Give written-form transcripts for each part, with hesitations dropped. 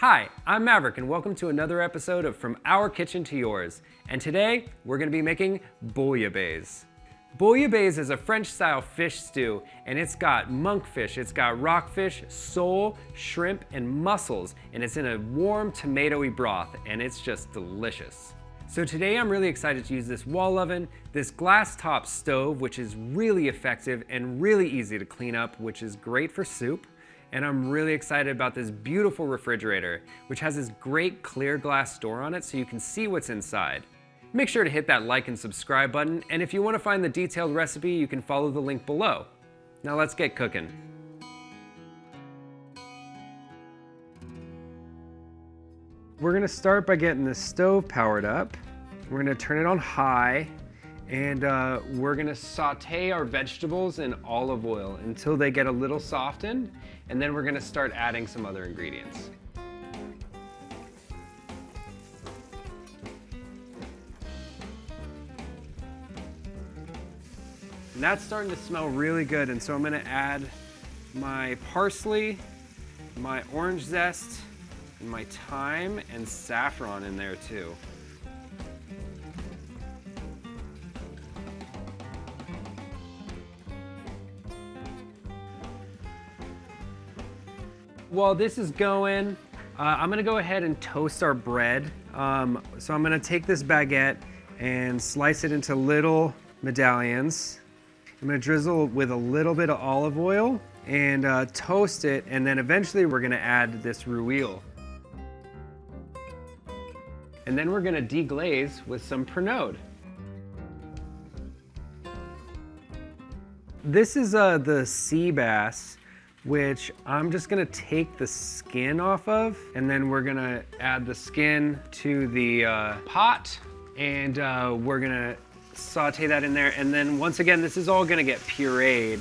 Hi, I'm Maverick and welcome to another episode of From Our Kitchen to Yours. And today, we're gonna be making bouillabaisse. Bouillabaisse is a French-style fish stew, and it's got monkfish, it's got rockfish, sole, shrimp, and mussels, and it's in a warm tomatoey broth, and it's just delicious. So today I'm really excited to use this wall oven, this glass top stove, which is really effective and really easy to clean up, which is great for soup. And I'm really excited about this beautiful refrigerator, which has this great clear glass door on it so you can see what's inside. Make sure to hit that like and subscribe button, and if you want to find the detailed recipe, you can follow the link below. Now let's get cooking. We're gonna start by getting the stove powered up. We're gonna turn it on high, and we're gonna saute our vegetables in olive oil until they get a little softened, and then we're gonna start adding some other ingredients. And that's starting to smell really good, and so I'm gonna add my parsley, my orange zest, and my thyme and saffron in there too. While this is going, I'm gonna go ahead and toast our bread. So I'm gonna take this baguette and slice it into little medallions. I'm gonna drizzle with a little bit of olive oil and toast it, and then eventually we're gonna add this rouille. And then we're gonna deglaze with some pernod. This is the sea bass, which I'm just gonna take the skin off of, and then we're gonna add the skin to the pot, and we're gonna saute that in there, and then once again, this is all gonna get pureed.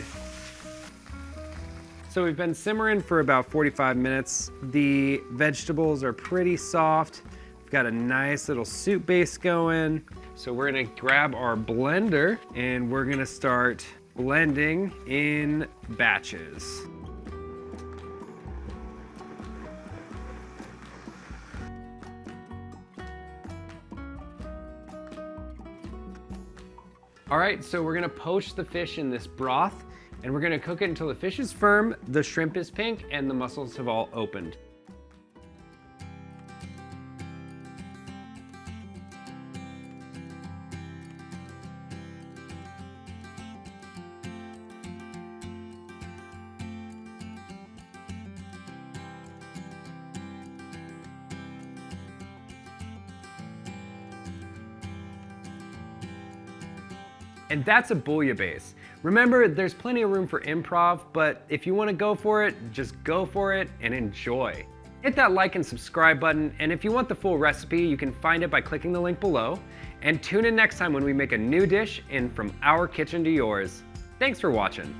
So we've been simmering for about 45 minutes. The vegetables are pretty soft. We've got a nice little soup base going. So we're gonna grab our blender, and we're gonna start blending in batches. All right, so we're gonna poach the fish in this broth, and we're gonna cook it until the fish is firm, the shrimp is pink, and the mussels have all opened. And that's a bouillabaisse. Remember, there's plenty of room for improv, but if you want to go for it, just go for it and enjoy. Hit that like and subscribe button, and if you want the full recipe, you can find it by clicking the link below. And tune in next time when we make a new dish in From Our Kitchen to Yours. Thanks for watching.